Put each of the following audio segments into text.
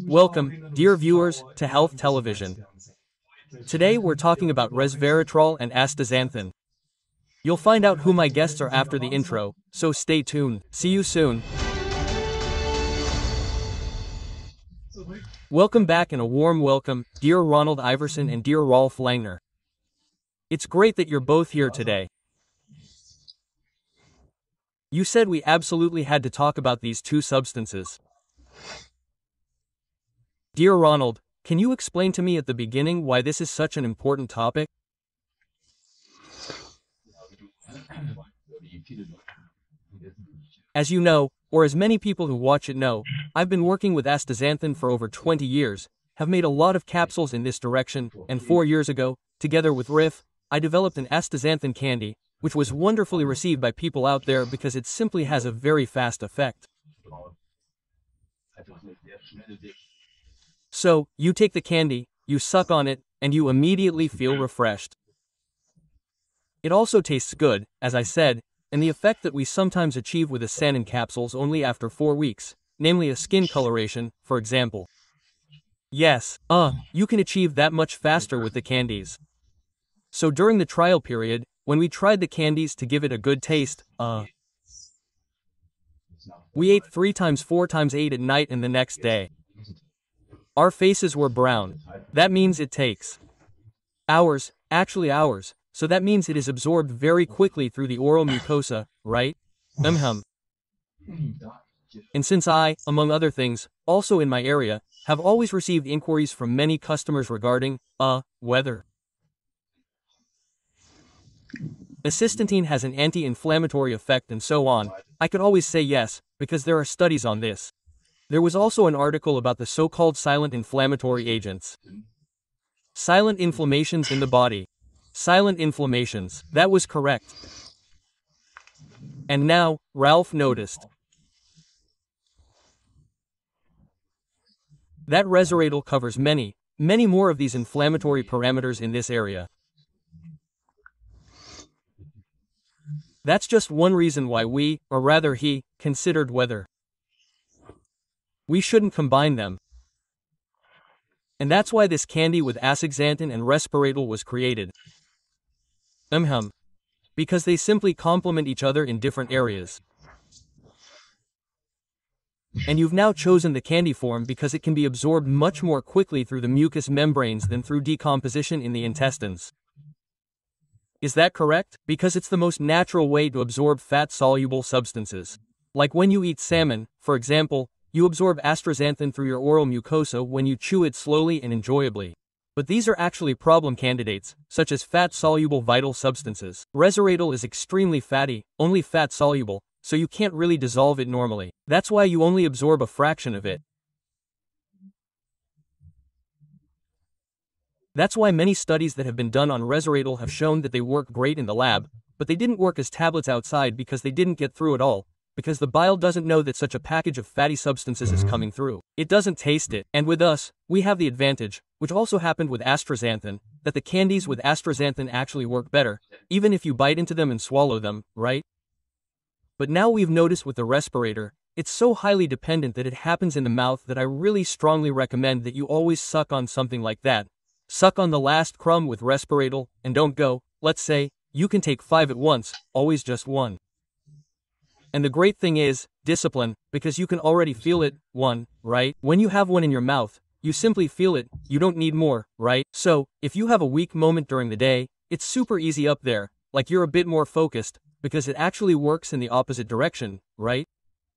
Welcome, dear viewers, to Health Television. Today we're talking about resveratrol and astaxanthin. You'll find out who my guests are after the intro, so stay tuned. See you soon. Welcome back and a warm welcome, dear Ronald Iverson and dear Rolf Langner. It's great that you're both here today. You said we absolutely had to talk about these two substances. Dear Ronald, can you explain to me at the beginning why this is such an important topic? As you know, or as many people who watch it know, I've been working with astaxanthin for over 20 years, have made a lot of capsules in this direction, and 4 years ago, together with Riff, I developed an astaxanthin candy, which was wonderfully received by people out there because it simply has a very fast effect. So, you take the candy, you suck on it, and you immediately feel refreshed. It also tastes good, as I said, and the effect that we sometimes achieve with astaxanthin capsules only after 4 weeks, namely a skin coloration, for example. Yes, you can achieve that much faster with the candies. So during the trial period, when we tried the candies to give it a good taste, we ate 3 times 4 times 8 at night and the next day. Our faces were brown. That means it takes hours, actually hours, so that means it is absorbed very quickly through the oral mucosa, right? And since I, among other things, also in my area, have always received inquiries from many customers regarding, whether astaxanthin has an anti-inflammatory effect and so on, I could always say yes, because there are studies on this. There was also an article about the so-called silent inflammatory agents. Silent inflammations in the body. Silent inflammations, that was correct. And now, Ralph noticed that resveratrol covers many more of these inflammatory parameters in this area. That's just one reason why we, or rather he, considered whether we shouldn't combine them. And that's why this candy with astaxanthin and resveratrol was created. Because they simply complement each other in different areas. And you've now chosen the candy form because it can be absorbed much more quickly through the mucous membranes than through decomposition in the intestines. Is that correct? Because it's the most natural way to absorb fat-soluble substances. Like when you eat salmon, for example, you absorb astaxanthin through your oral mucosa when you chew it slowly and enjoyably. But these are actually problem candidates, such as fat-soluble vital substances. Resveratrol is extremely fatty, only fat-soluble, so you can't really dissolve it normally. That's why you only absorb a fraction of it. That's why many studies that have been done on resveratrol have shown that they work great in the lab, but they didn't work as tablets outside because they didn't get through at all, because the bile doesn't know that such a package of fatty substances is coming through. It doesn't taste it. And with us, we have the advantage, which also happened with astaxanthin, that the candies with astaxanthin actually work better, even if you bite into them and swallow them, right? But now we've noticed with the respirator, it's so highly dependent that it happens in the mouth that I really strongly recommend that you always suck on something like that. Suck on the last crumb with resveratrol, and don't go, let's say, you can take 5 at once, always just 1. And the great thing is, discipline, because you can already feel it, 1, right? When you have one in your mouth, you simply feel it, you don't need more, right? So, if you have a weak moment during the day, it's super easy up there, like you're a bit more focused, because it actually works in the opposite direction, right?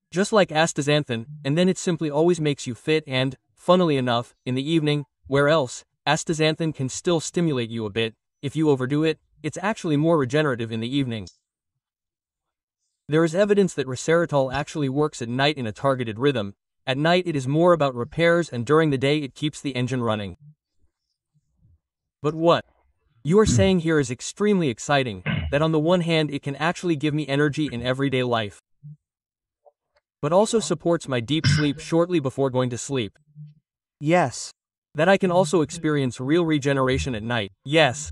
Just like astaxanthin, and then it simply always makes you fit and, funnily enough, in the evening, where else, astaxanthin can still stimulate you a bit. If you overdo it, it's actually more regenerative in the evening. There is evidence that resveratrol actually works at night in a targeted rhythm. At night it is more about repairs and during the day it keeps the engine running. But what you are saying here is extremely exciting, that on the one hand it can actually give me energy in everyday life, but also supports my deep sleep shortly before going to sleep. Yes. That I can also experience real regeneration at night. Yes.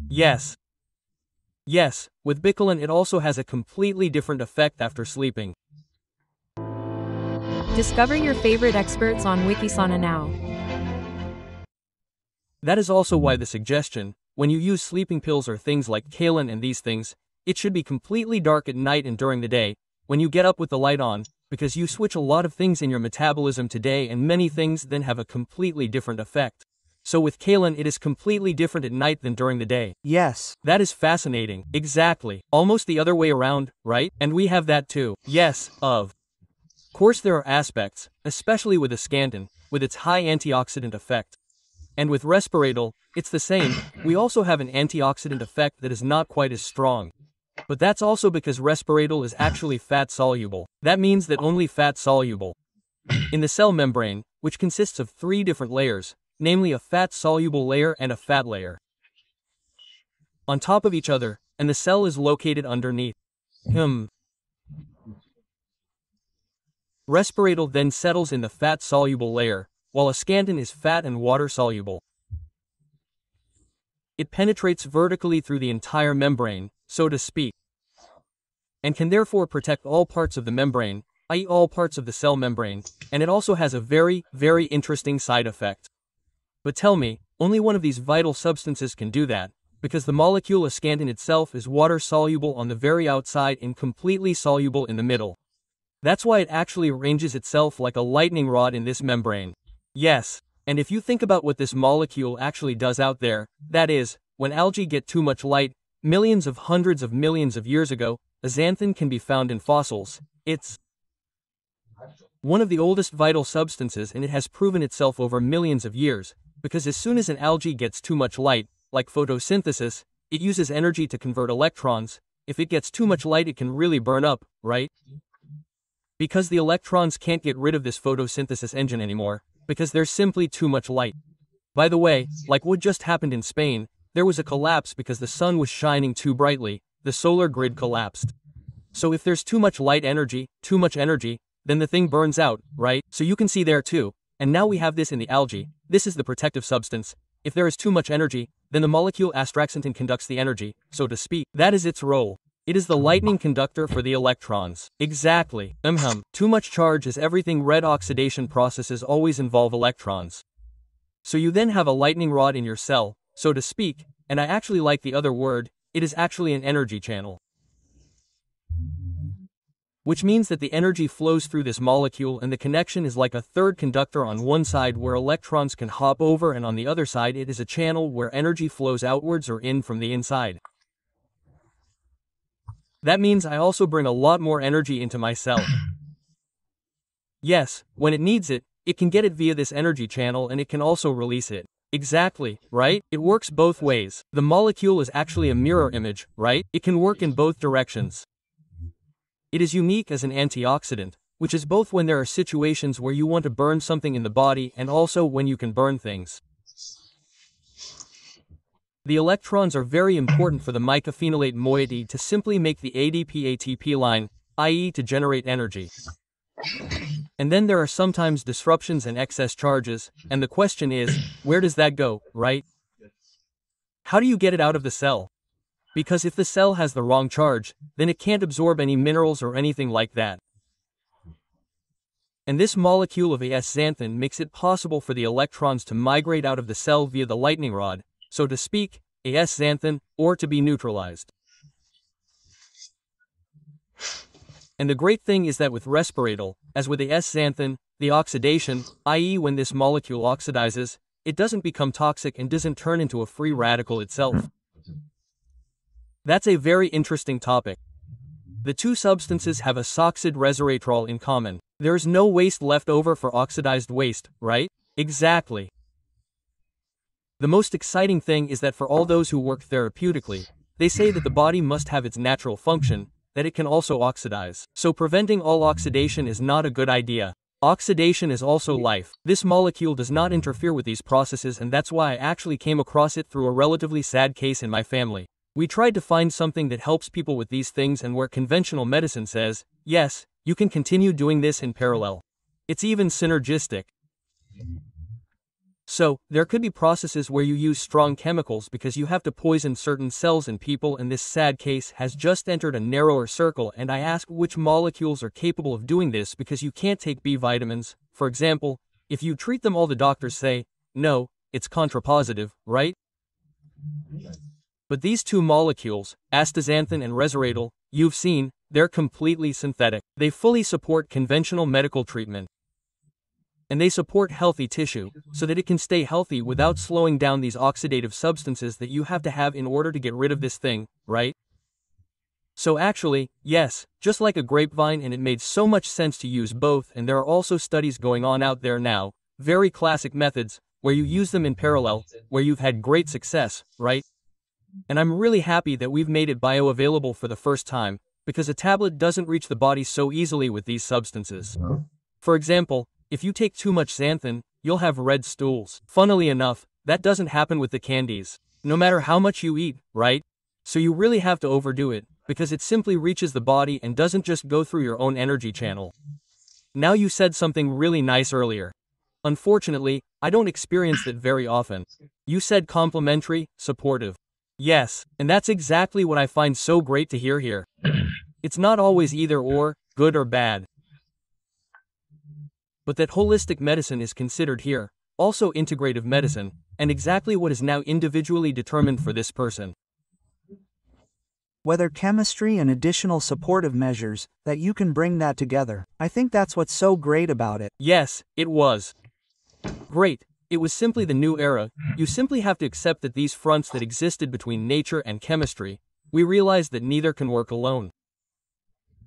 With Bicolin it also has a completely different effect after sleeping. Discover your favorite experts on Wikisana now. That is also why the suggestion, when you use sleeping pills or things like kaolin and these things, it should be completely dark at night and during the day, when you get up with the light on, because you switch a lot of things in your metabolism today and many things then have a completely different effect. So with kaolin it is completely different at night than during the day. Yes. That is fascinating. Exactly. Almost the other way around, right? And we have that too. Yes, of course there are aspects, especially with astaxanthin, with its high antioxidant effect. And with resveratrol, it's the same, we also have an antioxidant effect that is not quite as strong. But that's also because resveratrol is actually fat-soluble. That means that only fat-soluble. In the cell membrane, which consists of 3 different layers, namely a fat-soluble layer and a fat layer, on top of each other, and the cell is located underneath. Resveratrol then settles in the fat-soluble layer, while astaxanthin is fat and water-soluble. It penetrates vertically through the entire membrane, so to speak, and can therefore protect all parts of the membrane, i.e. all parts of the cell membrane, and it also has a very, very interesting side effect. But tell me, only one of these vital substances can do that, because the molecule astaxanthin itself is water-soluble on the very outside and completely soluble in the middle. That's why it actually arranges itself like a lightning rod in this membrane. Yes, and if you think about what this molecule actually does out there, that is, when algae get too much light, millions of hundreds of millions of years ago, astaxanthin can be found in fossils. It's one of the oldest vital substances and it has proven itself over millions of years, because as soon as an algae gets too much light, like photosynthesis, it uses energy to convert electrons. If it gets too much light it can really burn up, right? Because the electrons can't get rid of this photosynthesis engine anymore, because there's simply too much light. By the way, like what just happened in Spain, there was a collapse because the sun was shining too brightly, the solar grid collapsed. So if there's too much light energy, then the thing burns out, right? So you can see there too, and now we have this in the algae, this is the protective substance. If there is too much energy, then the molecule astaxanthin conducts the energy, so to speak. That is its role. It is the lightning conductor for the electrons. Exactly. Too much charge is everything. Red oxidation processes always involve electrons. So you then have a lightning rod in your cell, so to speak, and I actually like the other word, it is actually an energy channel. Which means that the energy flows through this molecule and the connection is like a third conductor on one side where electrons can hop over and on the other side it is a channel where energy flows outwards or in from the inside. That means I also bring a lot more energy into my cell. Yes, when it needs it, it can get it via this energy channel and it can also release it. Exactly, right? It works both ways. The molecule is actually a mirror image, right? It can work in both directions. It is unique as an antioxidant, which is both when there are situations where you want to burn something in the body and also when you can burn things. The electrons are very important for the mycophenolate moiety to simply make the ADP-ATP line, i.e. to generate energy. And then there are sometimes disruptions and excess charges, and the question is, where does that go, right? How do you get it out of the cell? Because if the cell has the wrong charge, then it can't absorb any minerals or anything like that. And this molecule of astaxanthin makes it possible for the electrons to migrate out of the cell via the lightning rod, so to speak, astaxanthin, or to be neutralized. And the great thing is that with resveratrol, as with astaxanthin, the oxidation, i.e. when this molecule oxidizes, it doesn't become toxic and doesn't turn into a free radical itself. That's a very interesting topic. The two substances have a oxide resveratrol in common. There's no waste left over for oxidized waste, right? Exactly. The most exciting thing is that for all those who work therapeutically, they say that the body must have its natural function, that it can also oxidize. So preventing all oxidation is not a good idea. Oxidation is also life. This molecule does not interfere with these processes and that's why I actually came across it through a relatively sad case in my family. We tried to find something that helps people with these things and where conventional medicine says, yes, you can continue doing this in parallel. It's even synergistic. So, there could be processes where you use strong chemicals because you have to poison certain cells in people, and this sad case has just entered a narrower circle, and I ask which molecules are capable of doing this because you can't take B vitamins, for example. If you treat them all, the doctors say, no, it's contrapositive, right? But these two molecules, astaxanthin and resveratrol, you've seen, they're completely synthetic. They fully support conventional medical treatment. And they support healthy tissue, so that it can stay healthy without slowing down these oxidative substances that you have to have in order to get rid of this thing, right? So actually, yes, just like a grapevine, and it made so much sense to use both, and there are also studies going on out there now, very classic methods, where you use them in parallel, where you've had great success, right? And I'm really happy that we've made it bioavailable for the first time, because a tablet doesn't reach the body so easily with these substances. For example, if you take too much xanthan, you'll have red stools. Funnily enough, that doesn't happen with the candies, no matter how much you eat, right? So you really have to overdo it, because it simply reaches the body and doesn't just go through your own energy channel. Now, you said something really nice earlier. Unfortunately, I don't experience that very often. You said complementary, supportive. Yes, and that's exactly what I find so great to hear here. It's not always either or, good or bad. But that holistic medicine is considered here, also integrative medicine, and exactly what is now individually determined for this person. Whether chemistry and additional supportive measures, that you can bring that together. I think that's what's so great about it. Yes, it was. Great. It was simply the new era. You simply have to accept that these fronts that existed between nature and chemistry, we realized that neither can work alone.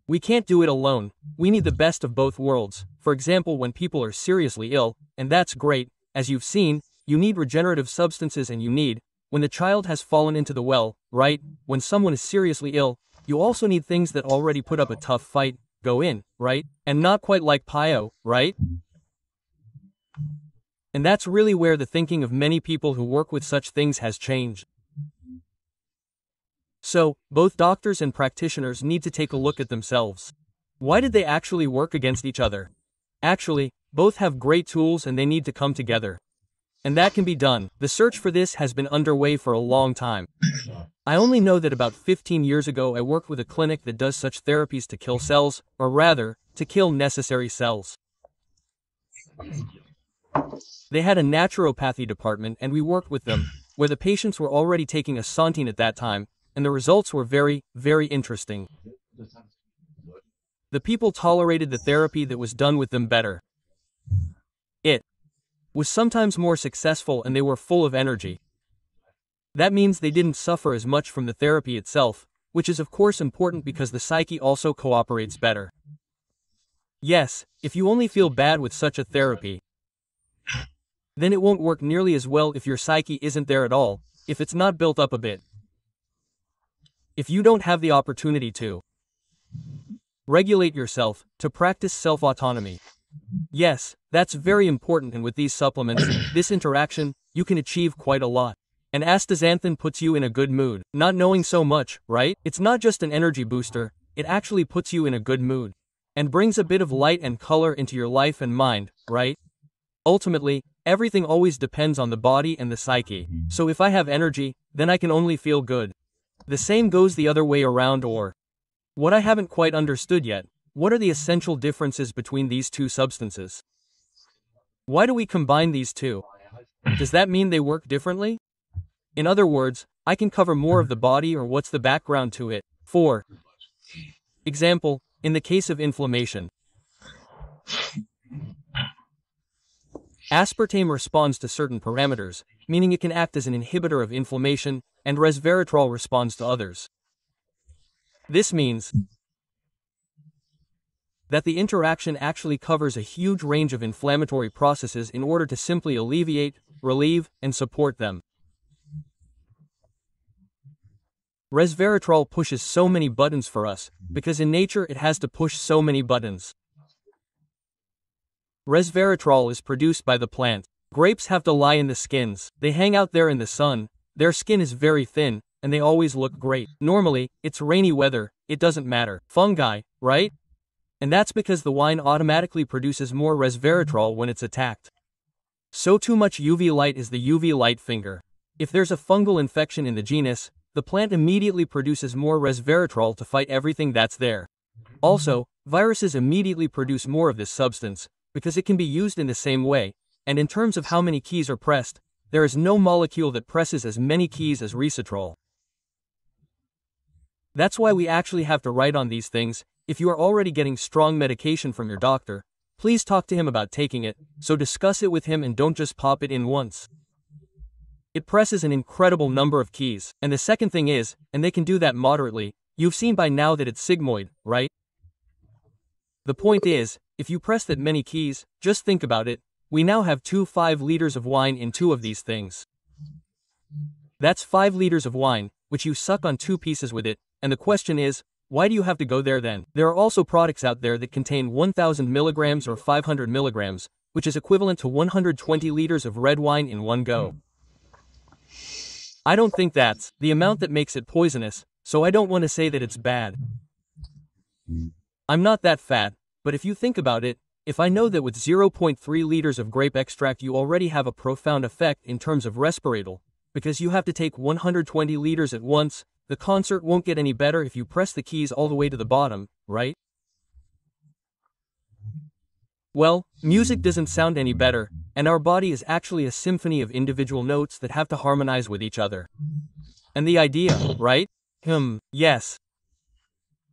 We can't do it alone. We need the best of both worlds. For example, when people are seriously ill, and that's great, as you've seen, you need regenerative substances, and you need, when the child has fallen into the well, right? When someone is seriously ill, you also need things that already put up a tough fight, go in, right? And not quite like Pio, right? And that's really where the thinking of many people who work with such things has changed. So, both doctors and practitioners need to take a look at themselves. Why did they actually work against each other? Actually, both have great tools and they need to come together. And that can be done. The search for this has been underway for a long time. I only know that about 15 years ago I worked with a clinic that does such therapies to kill cells, or rather, to kill necessary cells. They had a naturopathy department and we worked with them, where the patients were already taking Astaxanthin at that time, and the results were very, very interesting. The people tolerated the therapy that was done with them better. It was sometimes more successful and they were full of energy. That means they didn't suffer as much from the therapy itself, which is of course important because the psyche also cooperates better. Yes, if you only feel bad with such a therapy, then it won't work nearly as well if your psyche isn't there at all, if it's not built up a bit. If you don't have the opportunity to regulate yourself, to practice self-autonomy. Yes, that's very important, and with these supplements, this interaction, you can achieve quite a lot. And astaxanthin puts you in a good mood. Not knowing so much, right? It's not just an energy booster, it actually puts you in a good mood. And brings a bit of light and color into your life and mind, right? Ultimately, everything always depends on the body and the psyche. So if I have energy, then I can only feel good. The same goes the other way around. Or what I haven't quite understood yet, what are the essential differences between these two substances? Why do we combine these two? Does that mean they work differently? In other words, I can cover more of the body, or what's the background to it? For example, in the case of inflammation, aspartame responds to certain parameters, meaning it can act as an inhibitor of inflammation, and resveratrol responds to others. This means that the interaction actually covers a huge range of inflammatory processes in order to simply alleviate, relieve, and support them. Resveratrol pushes so many buttons for us, because in nature it has to push so many buttons. Resveratrol is produced by the plant. Grapes have to lie in the skins. They hang out there in the sun, their skin is very thin, and they always look great. Normally, it's rainy weather, it doesn't matter. Fungi, right? And that's because the wine automatically produces more resveratrol when it's attacked. So too much UV light is the UV light finger. If there's a fungal infection in the genus, the plant immediately produces more resveratrol to fight everything that's there. Also, viruses immediately produce more of this substance, because it can be used in the same way, and in terms of how many keys are pressed, there is no molecule that presses as many keys as resveratrol. That's why we actually have to write on these things. If you are already getting strong medication from your doctor, please talk to him about taking it, so discuss it with him and don't just pop it in once. It presses an incredible number of keys, and the second thing is, and they can do that moderately, you've seen by now that it's sigmoid, right? The point is, if you press that many keys, just think about it, we now have 5 liters of wine in 2 of these things. That's 5 liters of wine, which you suck on 2 pieces with it, and the question is, why do you have to go there then? There are also products out there that contain 1000 milligrams or 500 milligrams, which is equivalent to 120 liters of red wine in one go. I don't think that's the amount that makes it poisonous, so I don't want to say that it's bad. I'm not that fat, but if you think about it, if I know that with 0.3 liters of grape extract you already have a profound effect in terms of resveratrol, because you have to take 120 liters at once, the concert won't get any better if you press the keys all the way to the bottom, right? Well, music doesn't sound any better, and our body is actually a symphony of individual notes that have to harmonize with each other. And the idea, right? Yes.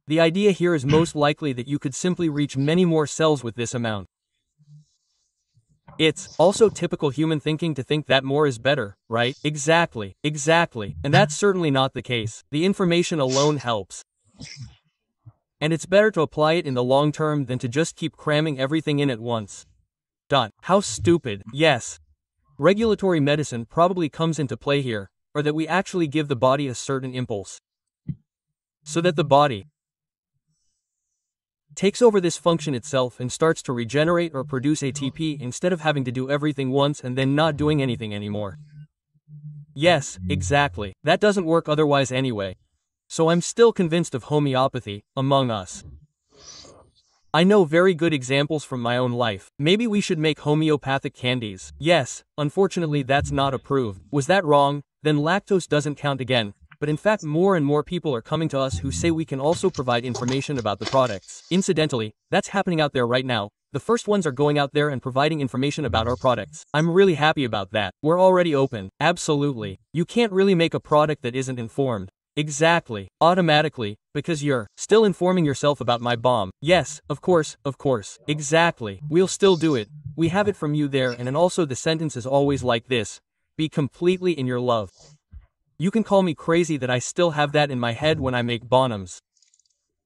The idea here is most likely that you could simply reach many more cells with this amount. It's also typical human thinking to think that more is better, right? Exactly. And that's certainly not the case. The information alone helps. And it's better to apply it in the long term than to just keep cramming everything in at once. How stupid. Yes. Regulatory medicine probably comes into play here, or that we actually give the body a certain impulse, so that the body takes over this function itself and starts to regenerate or produce ATP instead of having to do everything once and then not doing anything anymore. Yes, exactly. That doesn't work otherwise anyway. So I'm still convinced of homeopathy, among us. I know very good examples from my own life. Maybe we should make homeopathic candies. Yes, unfortunately that's not approved. Was that wrong? Then lactose doesn't count again. But in fact more and more people are coming to us who say we can also provide information about the products. Incidentally, that's happening out there right now. The first ones are going out there and providing information about our products. I'm really happy about that. We're already open. Absolutely. You can't really make a product that isn't informed. Exactly. Automatically, because you're still informing yourself about my bomb. Yes, of course. Exactly. We'll still do it. We have it from you there, and then also the sentence is always like this. Be completely in your love. You can call me crazy that I still have that in my head when I make bonhams.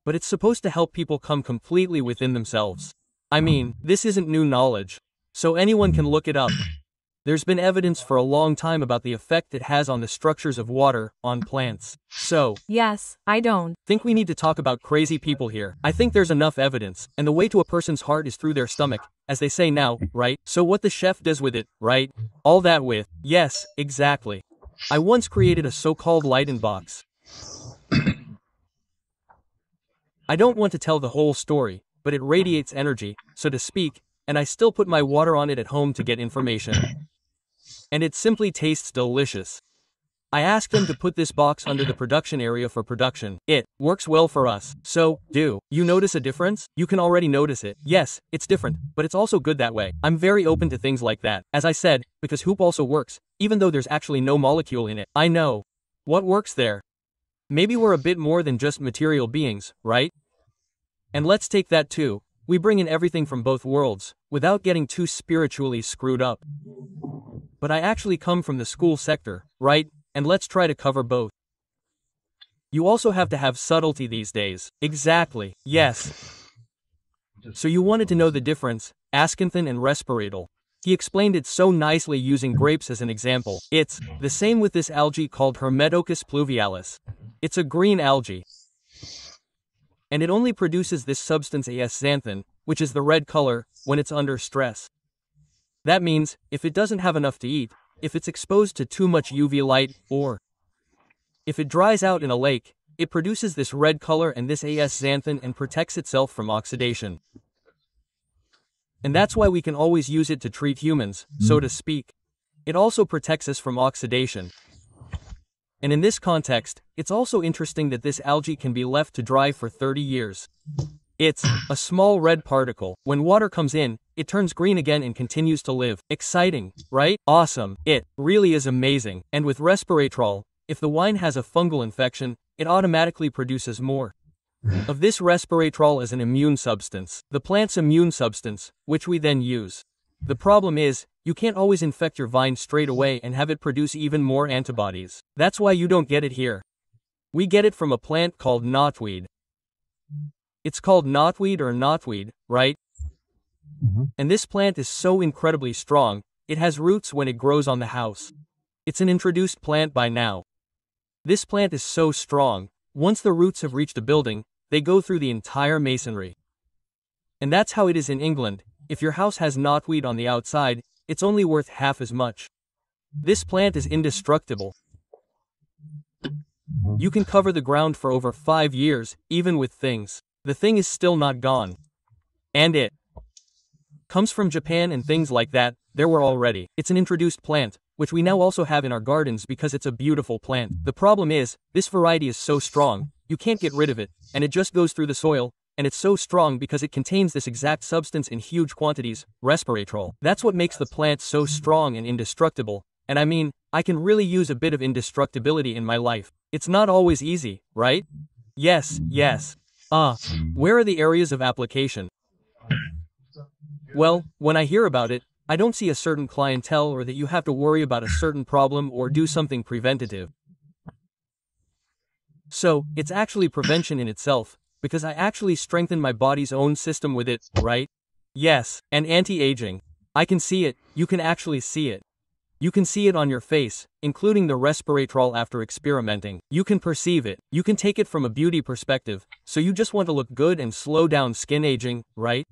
But it's supposed to help people come completely within themselves. I mean, this isn't new knowledge, so anyone can look it up. There's been evidence for a long time about the effect it has on the structures of water, on plants. So, Yes, I don't think we need to talk about crazy people here. I think there's enough evidence, and the way to a person's heart is through their stomach, as they say now, right? So what the chef does with it, right? All that with, yes, exactly. I once created a so-called Leiden box. I don't want to tell the whole story, but it radiates energy, so to speak, and I still put my water on it at home to get information. And it simply tastes delicious. I asked them to put this box under the production area for production. It works well for us. So, do you notice a difference? You can already notice it. Yes, it's different, but it's also good that way. I'm very open to things like that. As I said, because hoop also works, even though there's actually no molecule in it. I know. What works there? Maybe we're a bit more than just material beings, right? And let's take that too. We bring in everything from both worlds, without getting too spiritually screwed up. But I actually come from the school sector, right? And let's try to cover both. You also have to have subtlety these days. Exactly. Yes. So you wanted to know the difference, astaxanthin and resveratrol. He explained it so nicely using grapes as an example. It's the same with this algae called Hermetochus pluvialis. It's a green algae. And it only produces this substance astaxanthin, which is the red color, when it's under stress. That means, if it doesn't have enough to eat, if it's exposed to too much UV light, or if it dries out in a lake, it produces this red color and this astaxanthin and protects itself from oxidation. And that's why we can always use it to treat humans, so to speak. It also protects us from oxidation. And in this context, it's also interesting that this algae can be left to dry for 30 years. It's a small red particle. When water comes in, it turns green again and continues to live. Exciting, right? Awesome. It really is amazing. And with resveratrol, if the wine has a fungal infection, it automatically produces more of this resveratrol as an immune substance, the plant's immune substance, which we then use. The problem is, you can't always infect your vine straight away and have it produce even more antibodies. That's why you don't get it here. We get it from a plant called knotweed. It's called knotweed or knotweed, right? And this plant is so incredibly strong, it has roots when it grows on the house. It's an introduced plant by now. This plant is so strong, once the roots have reached a building, they go through the entire masonry. And that's how it is in England. If your house has knotweed on the outside, it's only worth half as much. This plant is indestructible. You can cover the ground for over 5 years, even with things. The thing is still not gone. And it comes from Japan and things like that, there were already. It's an introduced plant, which we now also have in our gardens because it's a beautiful plant. The problem is, this variety is so strong, you can't get rid of it, and it just goes through the soil, and it's so strong because it contains this exact substance in huge quantities, resveratrol. That's what makes the plant so strong and indestructible, and I mean, I can really use a bit of indestructibility in my life. It's not always easy, right? Yes. Where are the areas of application? Well, when I hear about it, I don't see a certain clientele or that you have to worry about a certain problem or do something preventative. So, it's actually prevention in itself, because I actually strengthen my body's own system with it, right? Yes, and anti-aging. I can see it, you can actually see it. You can see it on your face, including the resveratrol after experimenting. You can perceive it. You can take it from a beauty perspective, so you just want to look good and slow down skin aging, right?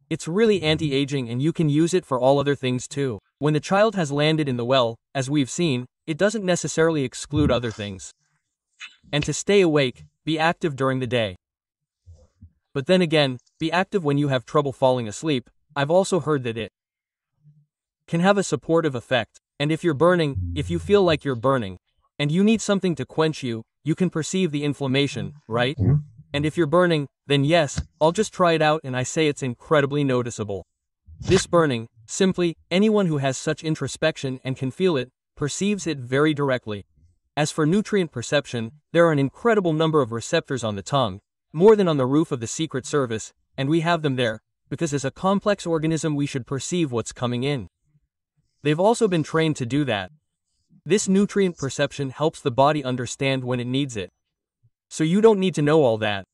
It's really anti-aging and you can use it for all other things too. When the child has landed in the well, as we've seen, it doesn't necessarily exclude other things. And to stay awake, be active during the day. But then again, be active when you have trouble falling asleep. I've also heard that it can have a supportive effect. And if you're burning, if you feel like you're burning, and you need something to quench you, you can perceive the inflammation, right? And if you're burning, then yes, I'll just try it out and I say it's incredibly noticeable. This burning, simply, anyone who has such introspection and can feel it, perceives it very directly. As for nutrient perception, there are an incredible number of receptors on the tongue, more than on the roof of the Secret Service, and we have them there, because as a complex organism we should perceive what's coming in. They've also been trained to do that. This nutrient perception helps the body understand when it needs it. So you don't need to know all that.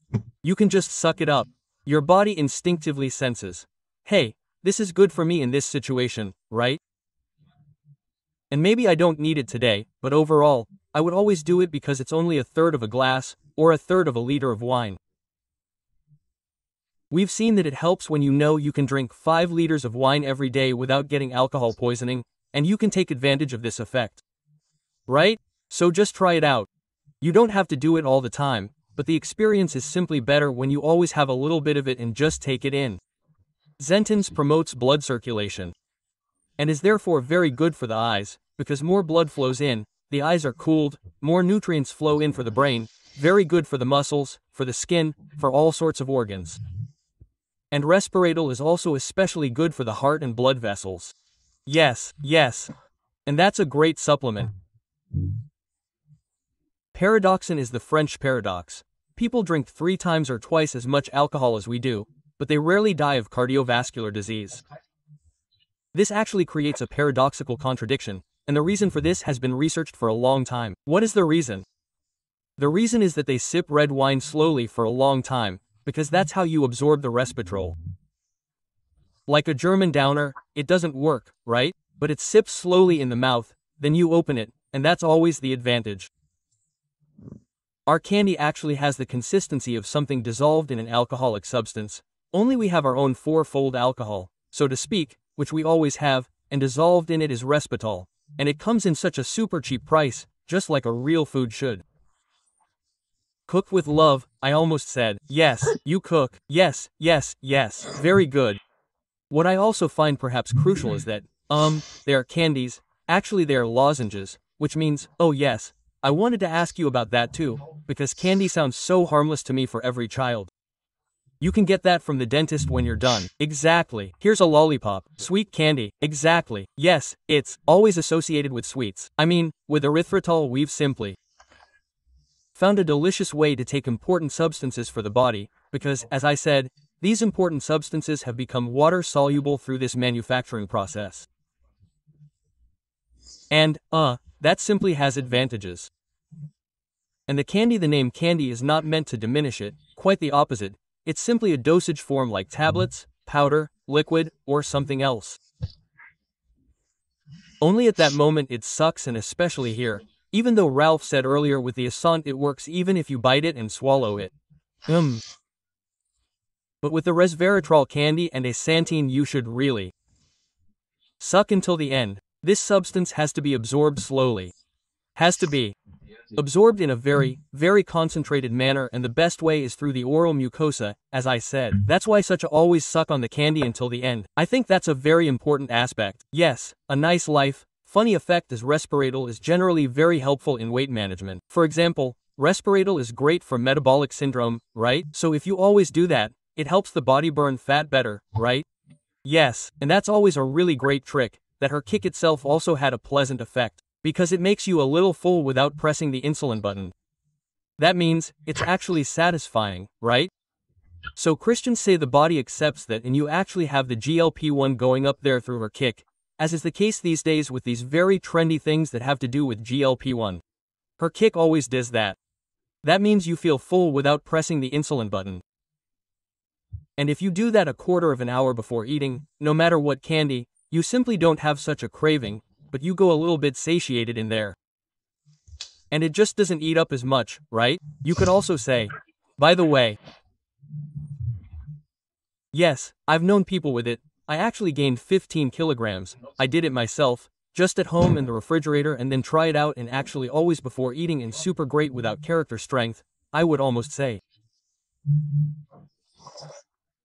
You can just suck it up. Your body instinctively senses, hey, this is good for me in this situation, right? And maybe I don't need it today, but overall, I would always do it because it's only a third of a glass, or a third of a liter of wine. We've seen that it helps when you know you can drink 5 liters of wine every day without getting alcohol poisoning, and you can take advantage of this effect. Right? So just try it out. You don't have to do it all the time, but the experience is simply better when you always have a little bit of it and just take it in. Xanthins promotes blood circulation, and is therefore very good for the eyes, because more blood flows in, the eyes are cooled, more nutrients flow in for the brain, very good for the muscles, for the skin, for all sorts of organs. And resveratrol is also especially good for the heart and blood vessels. Yes. And that's a great supplement. Paradoxon is the French paradox. People drink 3 times or twice as much alcohol as we do, but they rarely die of cardiovascular disease. This actually creates a paradoxical contradiction, and the reason for this has been researched for a long time. What is the reason? The reason is that they sip red wine slowly for a long time, because that's how you absorb the resveratrol. Like a German downer, it doesn't work, right? But it sips slowly in the mouth, then you open it, and that's always the advantage. Our candy actually has the consistency of something dissolved in an alcoholic substance, only we have our own 4-fold alcohol, so to speak, which we always have, and dissolved in it is resveratrol, and it comes in such a super cheap price, just like a real food should. Cook with love, I almost said. Yes, you cook. Yes. Very good. What I also find perhaps crucial is that, they are candies, actually they are lozenges, which means, oh yes, I wanted to ask you about that too, because candy sounds so harmless to me for every child. You can get that from the dentist when you're done. Exactly. Here's a lollipop. Sweet candy. Exactly. Yes, it's always associated with sweets. I mean, with erythritol we've simply found a delicious way to take important substances for the body, because, as I said, these important substances have become water-soluble through this manufacturing process. And, that simply has advantages. And the name candy is not meant to diminish it, quite the opposite. It's simply a dosage form like tablets, powder, liquid, or something else. Only at that moment it sucks, and especially here, even though Ralph said earlier with the Asant it works even if you bite it and swallow it. But with the resveratrol candy and Astaxanthin you should really suck until the end. This substance has to be absorbed slowly. Has to be absorbed in a very, very concentrated manner, and the best way is through the oral mucosa, as I said. That's why such always suck on the candy until the end. I think that's a very important aspect. Yes, a nice life, funny effect is resveratrol is generally very helpful in weight management. For example, resveratrol is great for metabolic syndrome, right? So if you always do that, it helps the body burn fat better, right? Yes, and that's always a really great trick, that her kick itself also had a pleasant effect, because it makes you a little full without pressing the insulin button. That means, it's actually satisfying, right? So Christians say the body accepts that, and you actually have the GLP-1 going up there through her kick, as is the case these days with these very trendy things that have to do with GLP-1. Her kick always does that. That means you feel full without pressing the insulin button. And if you do that a quarter of an hour before eating, no matter what candy, you simply don't have such a craving, but you go a little bit satiated in there. And it just doesn't eat up as much, right? You could also say, by the way, yes, I've known people with it. I actually gained 15 kilograms. I did it myself, just at home in the refrigerator, and then try it out, and actually always before eating, and super great without character strength, I would almost say.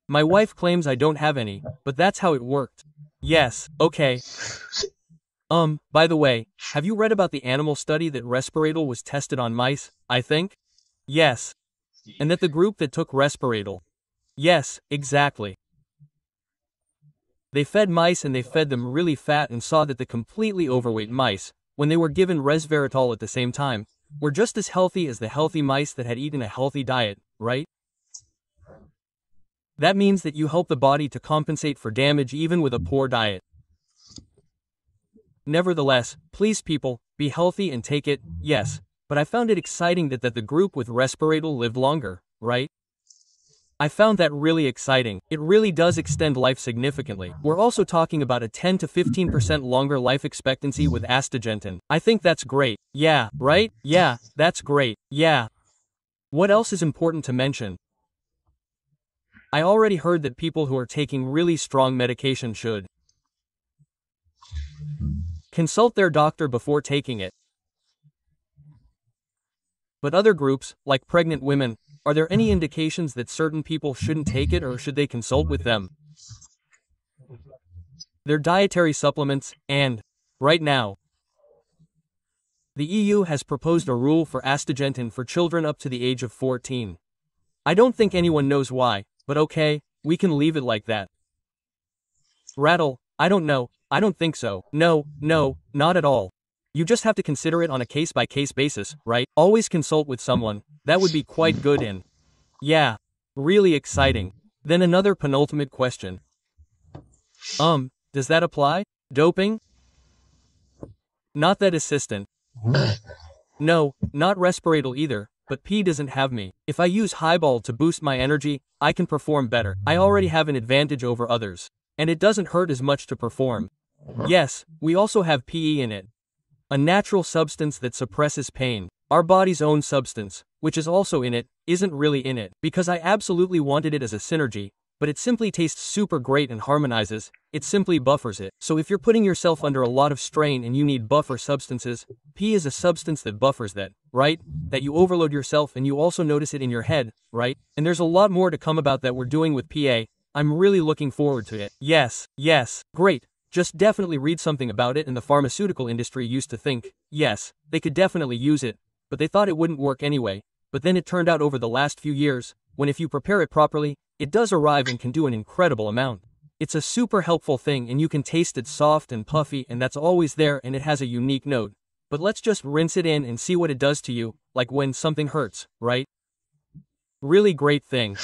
My wife claims I don't have any, but that's how it worked. Yes, okay. By the way, have you read about the animal study that resveratrol was tested on mice, I think? Yes. And that the group that took resveratrol. Yes, exactly. They fed mice and they fed them really fat and saw that the completely overweight mice, when they were given resveratrol at the same time, were just as healthy as the healthy mice that had eaten a healthy diet, right? That means that you help the body to compensate for damage even with a poor diet. Nevertheless, please people, be healthy and take it, yes, but I found it exciting that the group with resveratrol lived longer, right? I found that really exciting. It really does extend life significantly. We're also talking about a 10 to 15% longer life expectancy with astaxanthin. I think that's great. Yeah, right? Yeah, that's great. Yeah. What else is important to mention? I already heard that people who are taking really strong medication should consult their doctor before taking it. But other groups, like pregnant women, are there any indications that certain people shouldn't take it, or should they consult with them? Their dietary supplements, and, right now, the EU has proposed a rule for astaxanthin for children up to the age of 14. I don't think anyone knows why, but okay, we can leave it like that. Rattle, I don't know, I don't think so. No, not at all. You just have to consider it on a case-by-case basis, right? Always consult with someone, that would be quite good and, yeah, really exciting. Then another penultimate question. Does that apply? Doping? Not that assistant. No, not resveratrol either, but P doesn't have me. If I use highball to boost my energy, I can perform better. I already have an advantage over others. And it doesn't hurt as much to perform. Yes, we also have PE in it. A natural substance that suppresses pain. Our body's own substance, which is also in it, isn't really in it, because I absolutely wanted it as a synergy, but it simply tastes super great and harmonizes, it simply buffers it. So if you're putting yourself under a lot of strain and you need buffer substances, P is a substance that buffers that, right? That you overload yourself and you also notice it in your head, right? And there's a lot more to come about that we're doing with PA. I'm really looking forward to it. Yes, great. Just definitely read something about it. And the pharmaceutical industry used to think, yes, they could definitely use it, but they thought it wouldn't work anyway. But then it turned out over the last few years, when if you prepare it properly, it does arrive and can do an incredible amount. It's a super helpful thing and you can taste it soft and puffy and that's always there and it has a unique note. But let's just rinse it in and see what it does to you, like when something hurts, right? Really great thing.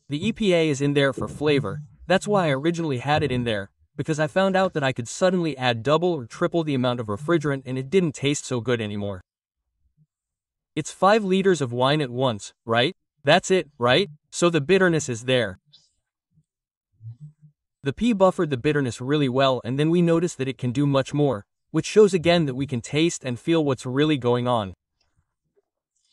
The EPA is in there for flavor. That's why I originally had it in there, because I found out that I could suddenly add double or triple the amount of refrigerant and it didn't taste so good anymore. It's 5 liters of wine at once, right? That's it, right? So the bitterness is there. The P buffered the bitterness really well and then we noticed that it can do much more, which shows again that we can taste and feel what's really going on.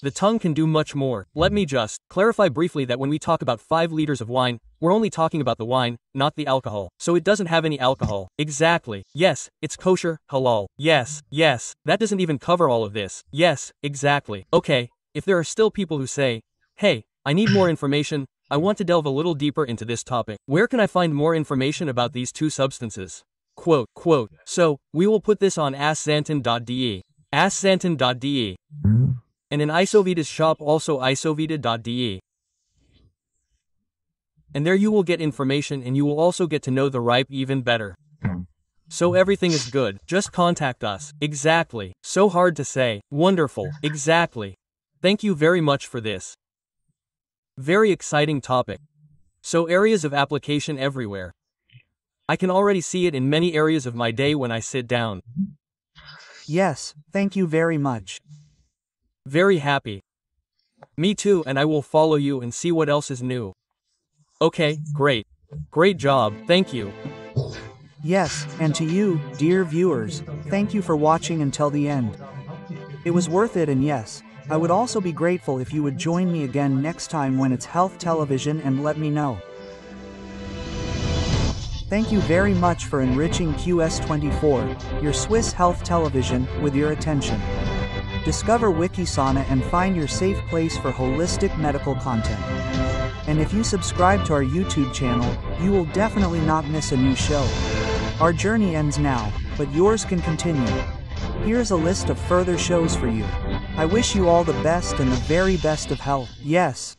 The tongue can do much more. Let me just clarify briefly that when we talk about 5 liters of wine, we're only talking about the wine, not the alcohol. So it doesn't have any alcohol. Exactly. Yes, it's kosher, halal. Yes, that doesn't even cover all of this. Yes, exactly. Okay, if there are still people who say, hey, I need more information, I want to delve a little deeper into this topic. Where can I find more information about these two substances? Quote, so, we will put this on astaxanthin.de. Astaxanthin.de. And in Isovita's shop also isovita.de. And there you will get information and you will also get to know the ripe even better. So everything is good, just contact us. Exactly. So hard to say. Wonderful. Exactly. Thank you very much for this. Very exciting topic. So areas of application everywhere. I can already see it in many areas of my day when I sit down. Yes, thank you very much. Very happy. Me too, and I will follow you and see what else is new. Okay, great. Great job, thank you. Yes, and to you, dear viewers, thank you for watching until the end. It was worth it, and yes, I would also be grateful if you would join me again next time when it's Health Television and let me know. Thank you very much for enriching QS24, your Swiss health television, with your attention. Discover Wikisana and find your safe place for holistic medical content. And if you subscribe to our YouTube channel, you will definitely not miss a new show. Our journey ends now, but yours can continue. Here's a list of further shows for you. I wish you all the best and the very best of health. Yes,